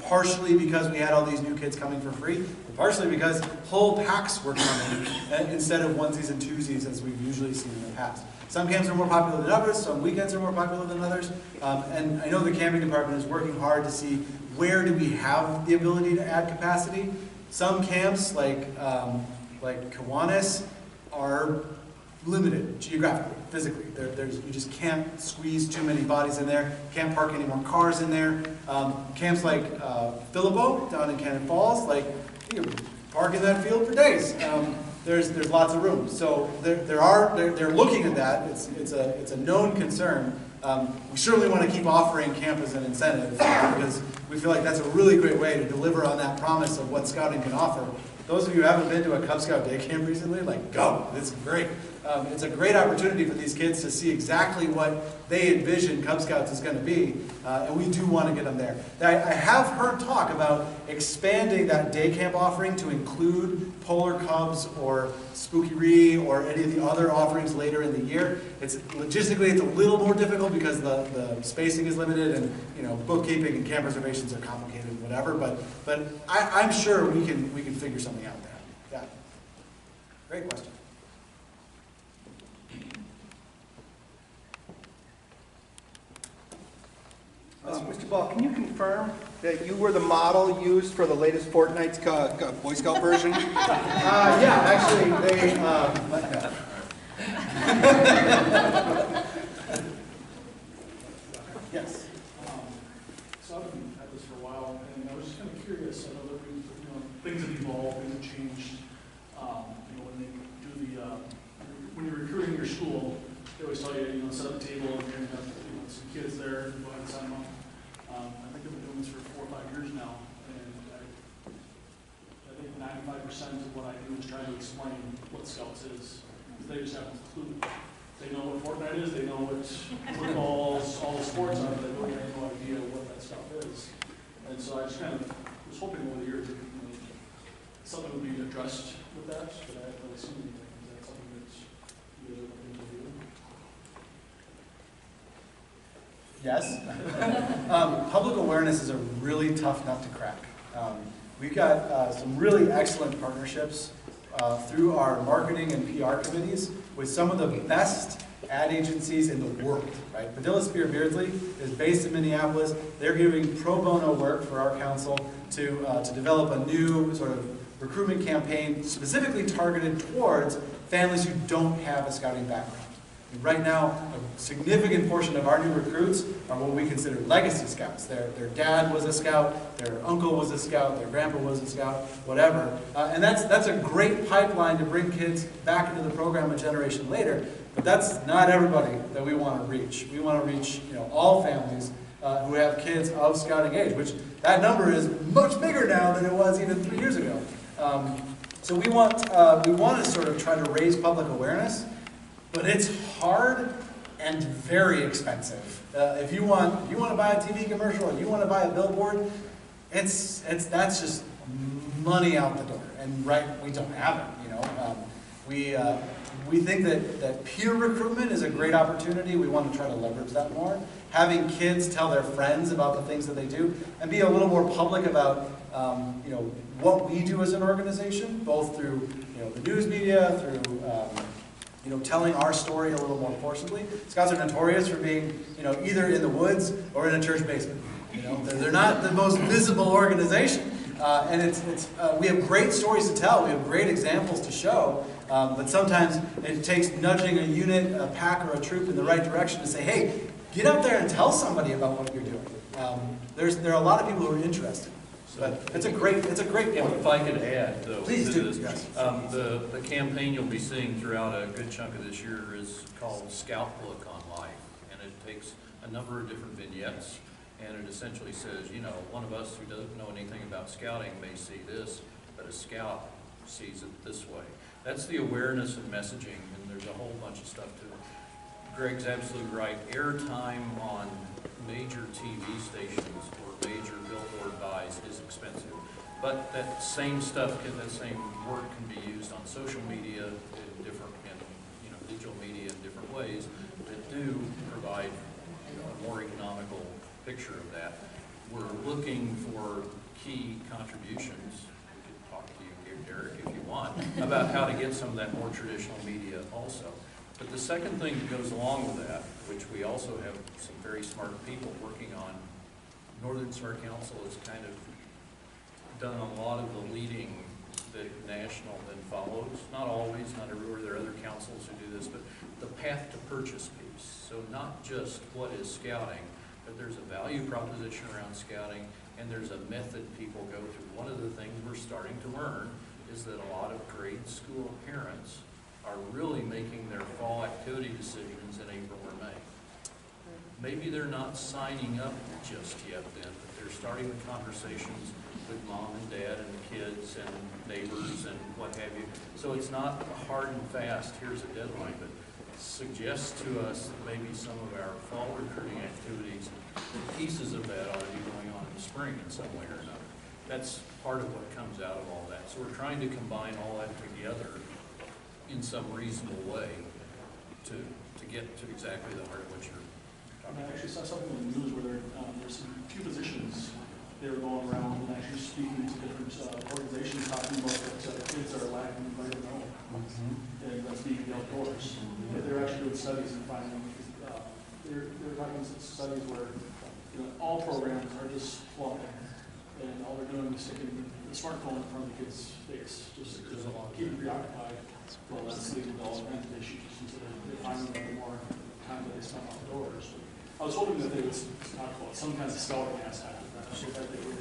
Partially because we had all these new kids coming for free, and partially because whole packs were coming instead of onesies and twosies as we've usually seen in the past. Some camps are more popular than others, some weekends are more popular than others, and I know the camping department is working hard to see where do we have the ability to add capacity. Some camps, like Kiwanis, are limited geographically, physically. You just can't squeeze too many bodies in there. Can't park any more cars in there. Camps like Philippo down in Cannon Falls, you can park in that field for days. There's lots of room. So they're looking at that. It's a known concern. We certainly want to keep offering camp as an incentive because we feel like that's a really great way to deliver on that promise of what Scouting can offer. Those of you who haven't been to a Cub Scout day camp recently, like, go, it's great. It's a great opportunity for these kids to see exactly what they envision Cub Scouts is going to be, and we do want to get them there. I have heard talk about expanding that day camp offering to include Polar Cubs or Spooky Ree or any of the other offerings later in the year. Logistically, it's a little more difficult because the spacing is limited, and bookkeeping and camp reservations are complicated and whatever. But I'm sure we can figure something out there. Yeah, great question. Mr. Ball, can you confirm that you were the model used for the latest Fortnite's Boy Scout version? Yeah, actually, they. Yes. So I've been at this for a while, and I was just kind of curious. I know that things have evolved, things have changed. When they do when you're recruiting your school, they always tell you, set up a table and you're going to have some kids there and go ahead and sign them up. I think I've been doing this for 4 or 5 years now, and I think 95% of what I do is try to explain what Scouts is. They just have a clue. They know what Fortnite is, they know what footballs, all the sports are, but they really have no idea what that stuff is. And so I just kind of was hoping over the years that something would be addressed with that, but I haven't really seen anything. Is that something that's you guys are looking to do? Yes. Public awareness is a really tough nut to crack. We've got some really excellent partnerships through our marketing and PR committees with some of the best ad agencies in the world. Right? Padilla Spear Beardsley is based in Minneapolis. They're doing pro bono work for our council to develop a new sort of recruitment campaign specifically targeted towards families who don't have a scouting background. Right now, a significant portion of our new recruits are what we consider legacy scouts. Their dad was a scout, their uncle was a scout, their grandpa was a scout, whatever. And that's a great pipeline to bring kids back into the program a generation later. But that's not everybody that we want to reach. We want to reach all families who have kids of scouting age, which that number is much bigger now than it was even 3 years ago. So we want to sort of try to raise public awareness. But it's hard and very expensive. If you want to buy a TV commercial or you want to buy a billboard, that's just money out the door. And we don't have it. We think that peer recruitment is a great opportunity. We want to try to leverage that more. Having kids tell their friends about the things that they do and be a little more public about what we do as an organization, both through the news media, through telling our story a little more forcibly. Scouts are notorious for being, either in the woods or in a church basement. They're not the most visible organization, and we have great stories to tell. We have great examples to show, but sometimes it takes nudging a unit, a pack, or a troop in the right direction to say, "Hey, get out there and tell somebody about what you're doing." There are a lot of people who are interested. But it's a great point. If I could add, though, Please to do. this, Yes. The campaign you'll be seeing throughout a good chunk of this year is called Scout Look on Life, and it takes a number of different vignettes, and it essentially says, one of us who doesn't know anything about scouting may see this, but a scout sees it this way. That's the awareness and messaging, and there's a whole bunch of stuff to it. Greg's absolutely right. Airtime on major TV stations or major billboard buys is expensive. But that same stuff, that same work can be used on social media in different, digital media in different ways that do provide a more economical picture of that. We're looking for key contributions. We could talk to you, Derek, if you want, about how to get some of that more traditional media also. But the second thing that goes along with that, which we also have some very smart people working on, Northern Star Council has kind of done a lot of the leading that national then follows. Not always, not everywhere. There are other councils who do this, but the path to purchase piece. So not just what is scouting, but there's a value proposition around scouting, and there's a method people go through. One of the things we're starting to learn is that a lot of grade school parents are really making their fall activity decisions in April or May. maybe they're not signing up just yet then, but they're starting the conversations with mom and dad and the kids and neighbors and what have you. So it's not hard and fast, here's a deadline, but suggests to us that maybe some of our fall recruiting activities, pieces of that ought to be going on in the spring in some way or another. That's part of what comes out of all that. So we're trying to combine all that together in some reasonable way to get to exactly the heart of what you're talking I about. actually saw something in the news where there's some few positions they were going around and actually speaking to different organizations talking about that kids are lacking in environmental and that's being the outdoors. They're actually doing studies and finding they're talking studies where all programs are just flopping and all they're doing is sticking the smartphone in front of the kid's face just to keep them preoccupied. Well, that's leading to all kinds of issues. And so they're finding that the more time that they spend outdoors. I was hoping that they would talk about some kinds of scouting aspect of that. So that they would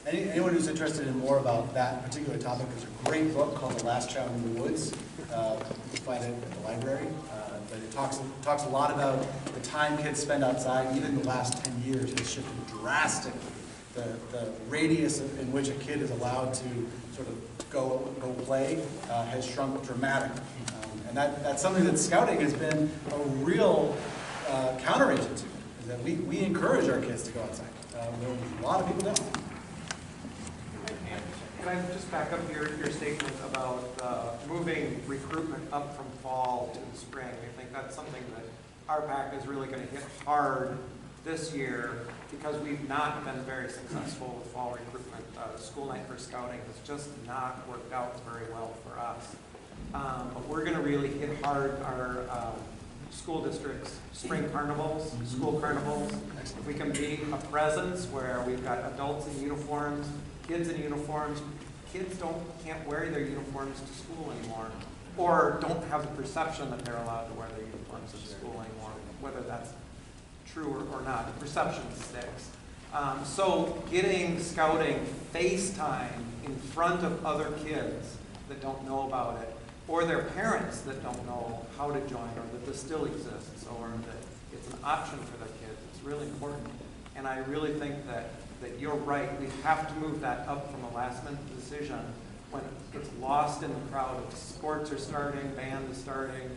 Anyone who's interested in more about that particular topic, there's a great book called The Last Child in the Woods. You can find it at the library. But it talks a lot about the time kids spend outside. Even the last 10 years has shifted drastically. The radius in which a kid is allowed to sort of go play has shrunk dramatically. And that's something that scouting has been a real counteragent to, is that we encourage our kids to go outside. A lot of people don't. Can I just back up your statement about moving recruitment up from fall to the spring? I think that's something that our PAC is really going to hit hard this year because we've not been very successful with fall recruitment. School Night for Scouting has just not worked out very well for us. But we're going to really hit hard our school districts' spring carnivals, school carnivals. If we can be a presence where we've got adults in uniforms, kids in uniforms. Kids can't wear their uniforms to school anymore, or don't have the perception that they're allowed to wear their uniforms to school anymore, whether that's true or not. The perception sticks. So getting scouting face time in front of other kids that don't know about it, or their parents that don't know how to join, or that this still exists, or that it's an option for their kids, it's really important. And I really think that you're right. We have to move that up from a last-minute decision when it's lost in the crowd of sports are starting, band is starting,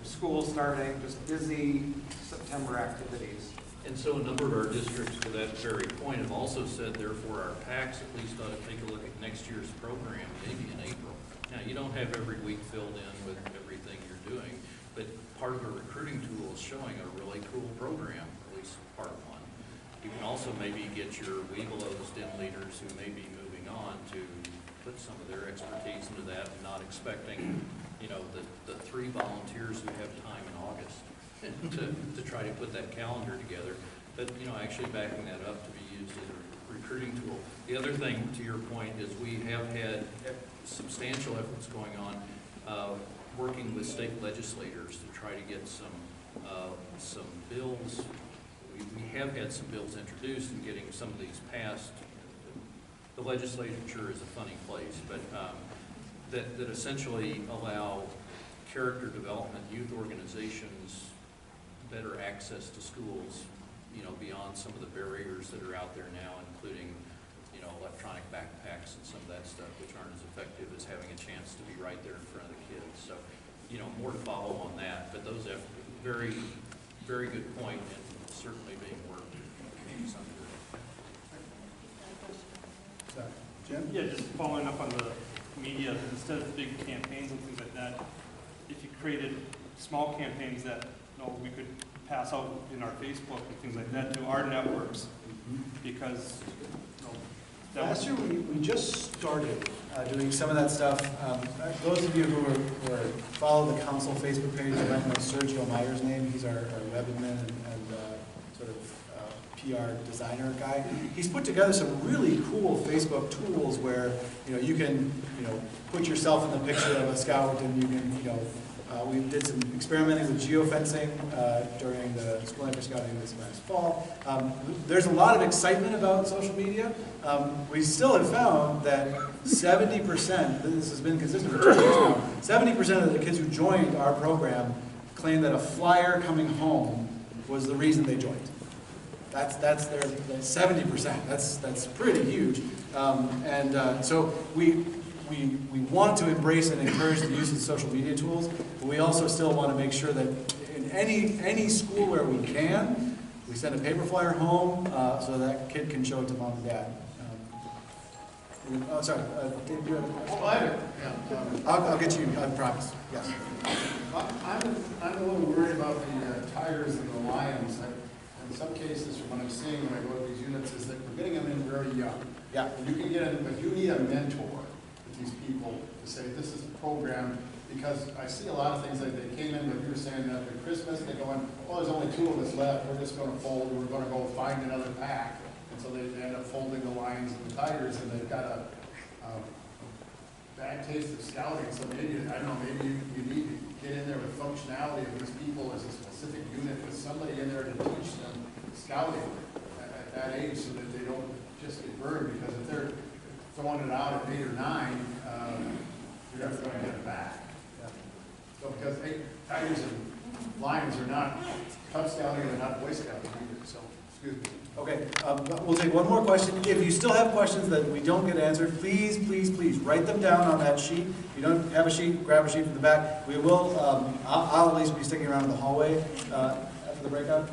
school's starting, just busy September activities. And so a number of our districts, to that very point, have also said, therefore, our PACs at least ought to take a look at next year's program, maybe in April. Now, you don't have every week filled in with everything you're doing, but part of a recruiting tool is showing a really cool program, at least part of one. You can also maybe get your Webelos DIM leaders who may be moving on to put some of their expertise into that and not expecting, the 3 volunteers who have time in August to try to put that calendar together. But, actually backing that up to be used as a recruiting tool. The other thing, to your point, is we have had substantial efforts going on working with state legislators to try to get some bills. We have had some bills introduced and getting some of these passed. The legislature is a funny place, but that essentially allow character development, youth organizations, better access to schools, beyond some of the barriers that are out there now, including, electronic backpacks and some of that stuff, which aren't as effective as having a chance to be right there in front of the kids. So, more to follow on that, but those have very, very good point and certainly being worked. Jim? Yeah, just following up on the media, instead of big campaigns and things like that, if you created small campaigns that we could pass out in our Facebook and things like that to our networks, because last year we just started doing some of that stuff. Those of you who follow the council Facebook page, you might know Sergio Meyer's name. He's our web admin and sort of PR designer guy. He's put together some really cool Facebook tools where you can put yourself in the picture of a scout, and you can we did some experimenting with geofencing during the School Night for Scouting this last fall. There's a lot of excitement about social media. We still have found that 70%, this has been consistent for 2 years now, 70% of the kids who joined our program claim that a flyer coming home was the reason they joined. That's their 70%. That's pretty huge. So we want to embrace and encourage the use of social media tools, but we also still want to make sure that in any school where we can, we send a paper flyer home so that kid can show it to mom and dad. Oh, sorry. Dave, you have a question? Oh, I have it. Yeah. I'll get you. I promise. Yes. I'm a little worried about the Tigers and the Lions. In some cases, from what I'm seeing when I go to these units, is that we're getting them in very young. Yeah. You can get in, but you need a mentor with these people to say, this is the program, because I see a lot of things like they came in, like you were saying, after Christmas, they go in, oh, there's only 2 of us left, we're just gonna fold, we're gonna go find another pack. And so they end up folding the Lions and the Tigers, and they've got a bad taste of scouting. So maybe, I don't know, maybe you need to get in there with functionality of these people as a specific unit with somebody in there to teach them scouting at that age so that they don't just get burned, because if they're throwing it out at 8 or 9, you're never going to get it back. So because Tigers and Lions are not Cub Scouting, they're not Boy Scouting either, so excuse me. Okay, we'll take one more question. If you still have questions that we don't get answered, please, please, please write them down on that sheet. If you don't have a sheet, grab a sheet from the back. We will, I'll at least be sticking around in the hallway after the breakout.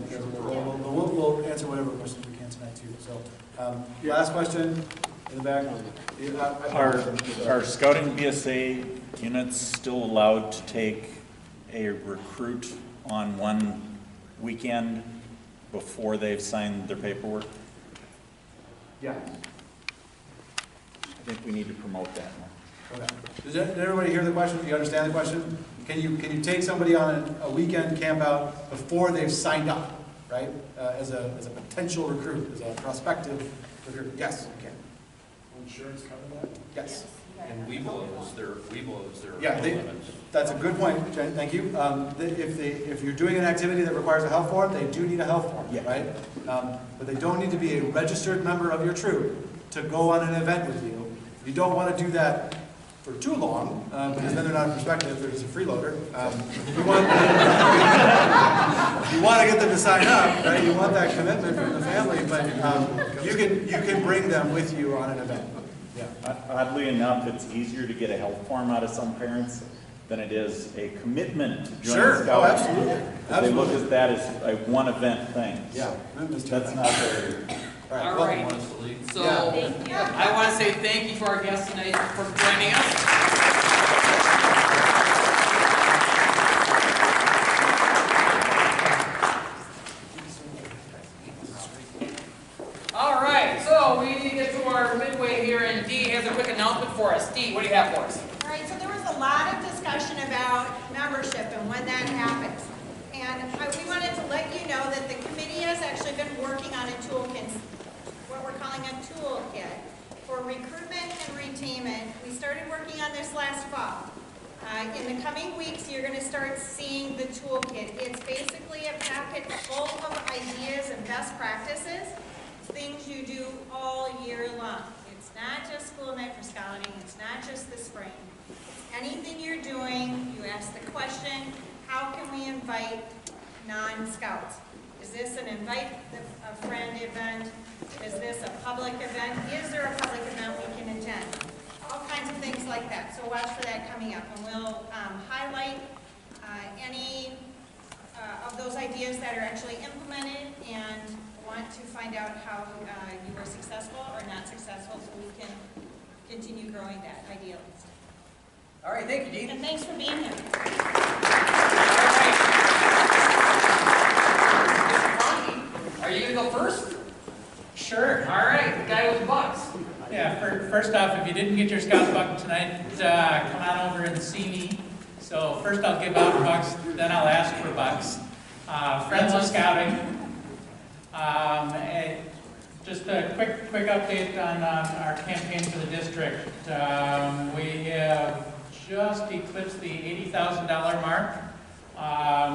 We'll answer whatever questions we can tonight too. So, last question in the back. Are scouting BSA units still allowed to take a recruit on one weekend before they've signed their paperwork? Yeah. I think we need to promote that more. Okay. Did everybody hear the question? Do you understand the question? Can you take somebody on a weekend camp out before they've signed up, right? As a potential recruit, as a prospective recruit? Yes, you can. Will insurance cover that? Yes. And Weeblos, there Yeah, limits. That's a good point, Jen, thank you. If you're doing an activity that requires a health form, they do need a health form, right? But they don't need to be a registered member of your troop to go on an event with you. You don't want to do that for too long, because then they're not prospective, they're just a freeloader. You want to get them to sign up, right? You want that commitment from the family, but you can bring them with you on an event. Yeah. Oddly enough, it's easier to get a health form out of some parents than it is a commitment to join Sure. Scouting. Oh, absolutely. They look at that as a one-event thing. Yeah. That's not very... All right. So I want to say thank you to our guests tonight for joining us. All right, so we need to get to our midway here, and Dee has a quick announcement for us. Dee, what do you have for us? All right, so there was a lot of discussion about membership and when that happens. And we wanted to let you know that the committee has actually been working on a toolkit, what we're calling a toolkit, for recruitment and retainment. We started working on this last fall. In the coming weeks, you're going to start seeing the toolkit. It's basically a packet full of ideas and best practices, things you do all year long. It's not just school night for scouting, it's not just the spring. Anything you're doing, you ask the question, how can we invite non-scouts? Is this an invite a friend event? Is this a public event? Is there a public event we can attend? All kinds of things like that. So watch for that coming up, and we'll highlight any of those ideas that are actually implemented and want to find out how you were successful or not successful, so we can continue growing that idea list. All right, thank you, Dee. And thanks for being here. Are you going to go first? Sure. All right, the guy with bucks. Yeah, first off, if you didn't get your Scout buck tonight, come on over and see me. So first I'll give out bucks, then I'll ask for bucks. Friends of Scouting. Just a quick update on our campaign for the district. We have just eclipsed the $80,000 mark,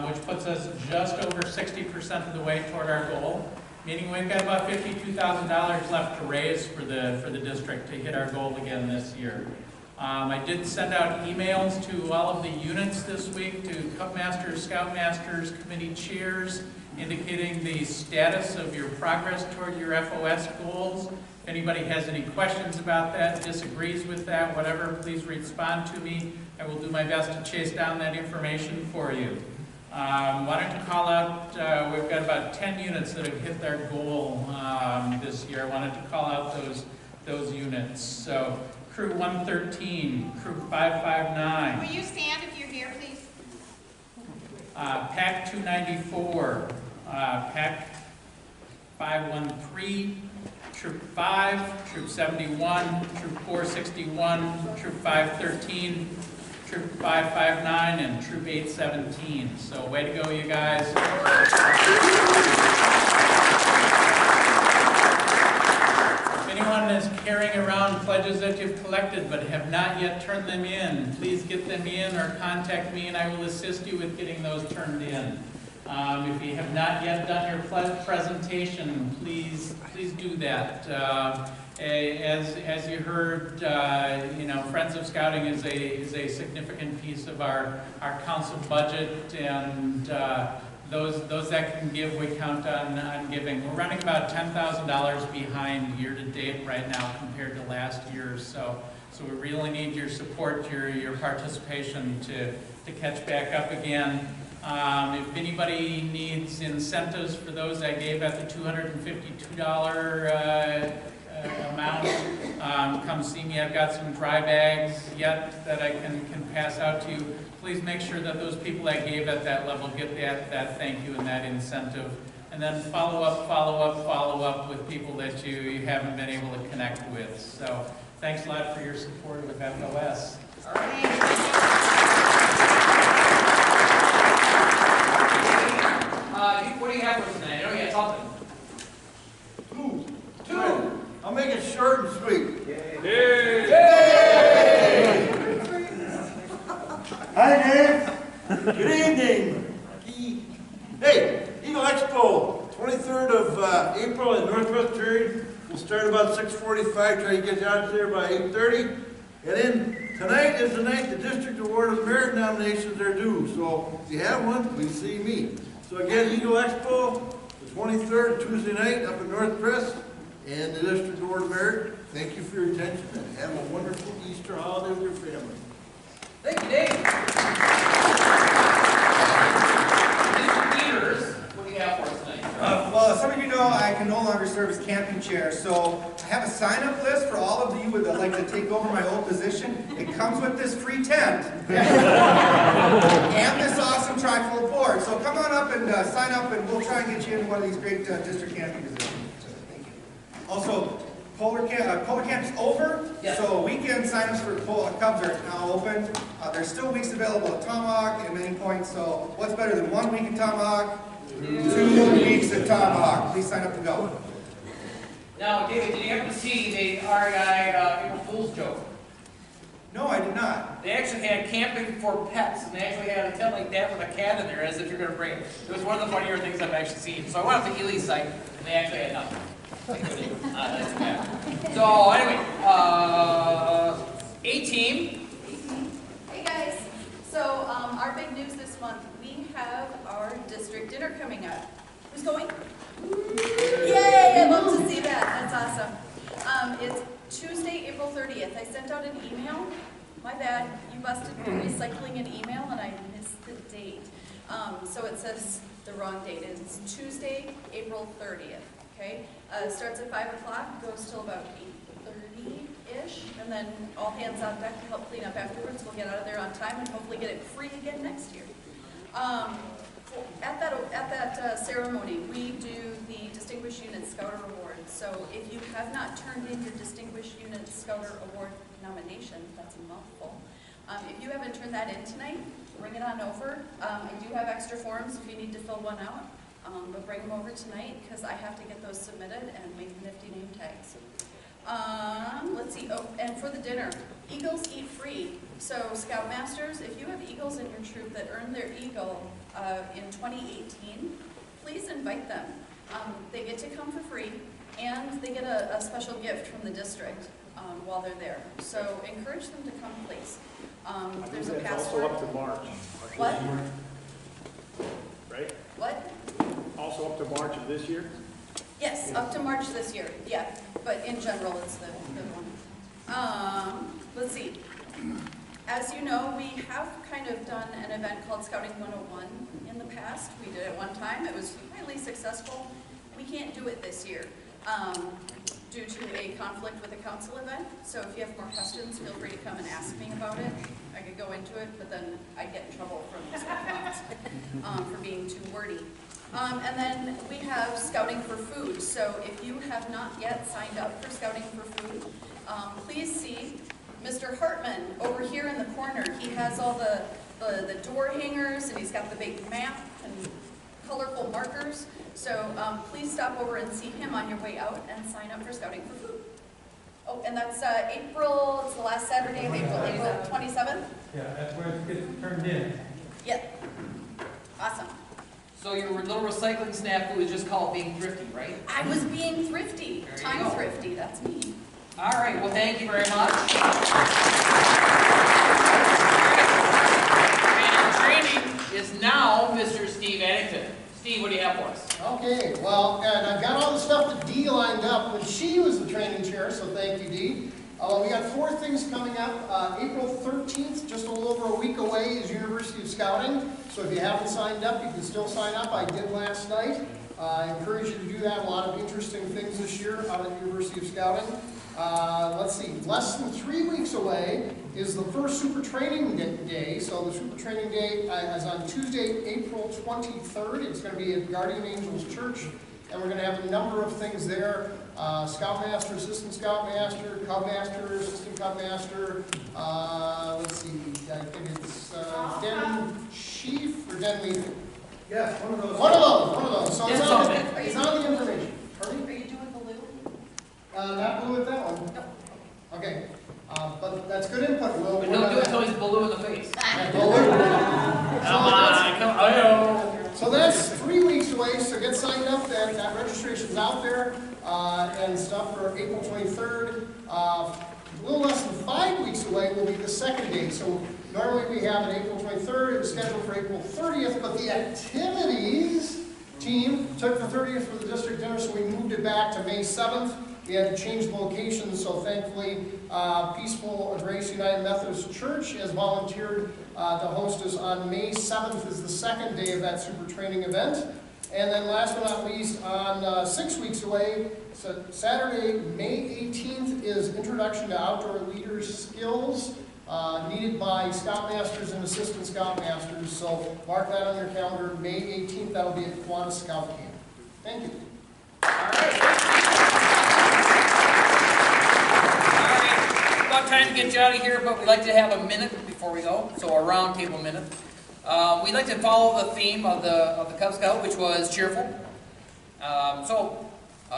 which puts us just over 60% of the way toward our goal. Meaning we've got about $52,000 left to raise for the district to hit our goal again this year. I did send out emails to all of the units this week, to Cub Masters, Scout Masters, committee chairs, indicating the status of your progress toward your FOS goals. If anybody has any questions about that, disagrees with that, whatever, please respond to me. I will do my best to chase down that information for you. Why don't you call out, we've got about 10 units that have hit their goal this year. I wanted to call out those units. So Crew 113, Crew 559. Will you stand if you're here, please? Pack 294, Pack 513, Troop 5, Troop 71, Troop 461, Troop 513, Troop 559, and Troop 817. So way to go, you guys. If anyone is carrying around pledges that you've collected but have not yet turned them in, please get them in or contact me and I will assist you with getting those turned in. If you have not yet done your presentation, please do that. As you heard, Friends of Scouting is a significant piece of our council budget, and those that can give, we count on giving. We're running about $10,000 behind year to date right now compared to last year, so we really need your support, your participation to catch back up again. If anybody needs incentives for those I gave at the $252 amount, come see me. I've got some dry bags yet that I can pass out to you. Please make sure that those people I gave at that level get that thank you and that incentive. And then follow up with people that you haven't been able to connect with. So thanks a lot for your support with FOS. All right. What do you have for us tonight? I know you got something. Two. I'll make it short and sweet. Yay! Hi, Dave. Good evening. Hey, Eagle Expo, 23rd of April in Northwest Prairie. We'll start about 6:45. Try to get out there by 8:30. And then tonight is the night the District Award of Merit nominations are due. So if you have one, please see me. So again, Eagle Expo, the 23rd, Tuesday night up in North Press, and the District Award of Merit. Thank you for your attention and have a wonderful Easter holiday with your family. Thank you, Dave. Mr. Peters, what do you have for us tonight? Well, as some of you know, I can no longer serve as camping chair, so I have a sign-up list for all of you that would like to take over my old position. It comes with this free tent and this awesome trifold board. So come on up and sign up, and we'll try and get you into one of these great district camping positions. So, thank you. Also, Polar Camp is over, yes. So weekend sign-ups for Cubs are now open. There's still weeks available at Tomahawk at many points, so what's better than 1 week at Tomahawk? 2 weeks at Tomahawk. Please sign up to go. Now, David, did you happen to see the REI April Fool's joke? No, I did not. They actually had camping for pets, and they actually had a tent like that with a cat in there as if you're going to bring it. It was one of the funnier things I've actually seen. So I went up to Ely's site, and they actually had nothing. That's bad. So anyway, A-Team. Hey guys, so our big news this month, we have our district dinner coming up. Who's going? Yay, I'd love to see that, that's awesome. It's Tuesday, April 30th. I sent out an email, my bad, you busted through recycling an email and I missed the date. So it says the wrong date, it's Tuesday, April 30th, okay? It starts at 5 o'clock, goes till about 8:30-ish, and then all hands on deck to help clean up afterwards. We'll get out of there on time and hopefully get it free again next year. At that ceremony, we do the Distinguished Unit Scouter Award. So if you have not turned in your Distinguished Unit Scouter Award nomination, that's a mouthful. If you haven't turned that in tonight, bring it on over. I do have extra forms if you need to fill one out. But bring them over tonight because I have to get those submitted and make nifty name tags. Let's see, oh, and for the dinner, Eagles eat free. So Scoutmasters, if you have Eagles in your troop that earned their Eagle in 2018, please invite them. They get to come for free and they get a special gift from the district while they're there. So encourage them to come, please. There's a password. Also up to March. What? Right? What? also up to March of this year? Yes, up to March this year, yeah, but in general, it's the one. Let's see. As you know, we have kind of done an event called Scouting 101 in the past. We did it one time. It was highly successful. We can't do it this year due to a conflict with a council event. So if you have more questions, feel free to come and ask me about it. I could go into it, but then I'd get in trouble from for being too wordy. And then we have Scouting for Food. So if you have not yet signed up for Scouting for Food, please see Mr. Hartman over here in the corner. He has all the door hangers, and he's got the big map and colorful markers. So please stop over and see him on your way out and sign up for Scouting for Food. Oh, and that's April, it's the last Saturday of April, April 27th? Yeah, that's where it gets turned in. Yeah. Awesome. So your little recycling snafu is just called being thrifty, right? I was being thrifty, time thrifty, that's me. All right, well, thank you very much. And training is now Mr. Steve Addington. Steve, what do you have for us? Okay, well, and I've got all the stuff that Dee lined up when she was the training chair, so thank you, Dee. We got 4 things coming up. April 13th, just a little over a week away, is University of Scouting. So if you haven't signed up, you can still sign up. I did last night. I encourage you to do that. A lot of interesting things this year out at University of Scouting. Let's see, less than 3 weeks away is the first Super Training Day. So the Super Training Day is on Tuesday, April 23rd. It's going to be at Guardian Angels Church, and we're going to have a number of things there. Scoutmaster, Assistant Scoutmaster, Cubmaster, Assistant Cubmaster. Let's see, I think it's Den Chief or Den Leader. Yes, one of those. One of those. So it's on the information. Pardon me? Are you doing blue? Not blue with that one. No. Okay. But that's good input, Will. But don't do it until he's blue in the face. So that's 3 weeks away, so get signed up. That registration's out there and stuff for April 23rd. A little less than 5 weeks away will be the second day. So normally we have it April 23rd. It was scheduled for April 30th, but the activities team took the 30th for the district dinner, so we moved it back to May 7th. We had to change the location, so thankfully Peaceful Grace United Methodist Church has volunteered to host us on May 7th is the second day of that super training event. And then last but not least, on 6 weeks away, so Saturday, May 18th is Introduction to Outdoor Leaders Skills needed by Scoutmasters and Assistant Scoutmasters. So mark that on your calendar, May 18th, that'll be at Kiwanis Scout Camp. Thank you. All right. About time to get you out of here, but we'd like to have a minute before we go, so a round table minute. We'd like to follow the theme of the Cub Scout, which was cheerful.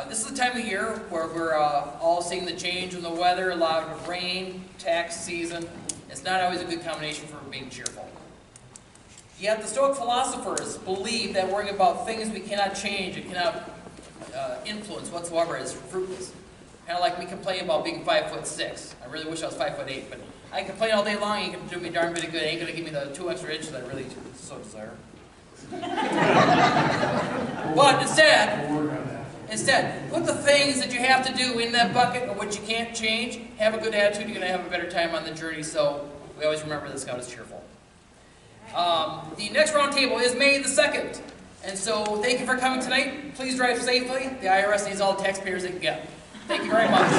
This is the time of year where we're all seeing the change in the weather, a lot of rain, tax season. It's not always a good combination for being cheerful. Yet the Stoic philosophers believe that worrying about things we cannot change and cannot influence whatsoever is fruitless. Kind of like me complaining about being 5'6". I really wish I was 5'8", but I complain all day long. You can do me darn bit of good. It ain't gonna give me the 2 extra inches I really so desire. But instead, put the things that you have to do in that bucket of what you can't change. Have a good attitude. You're gonna have a better time on the journey. So we always remember the Scout is cheerful. The next round table is May the 2nd. And so thank you for coming tonight. Please drive safely. The IRS needs all the taxpayers they can get. Thank you very much.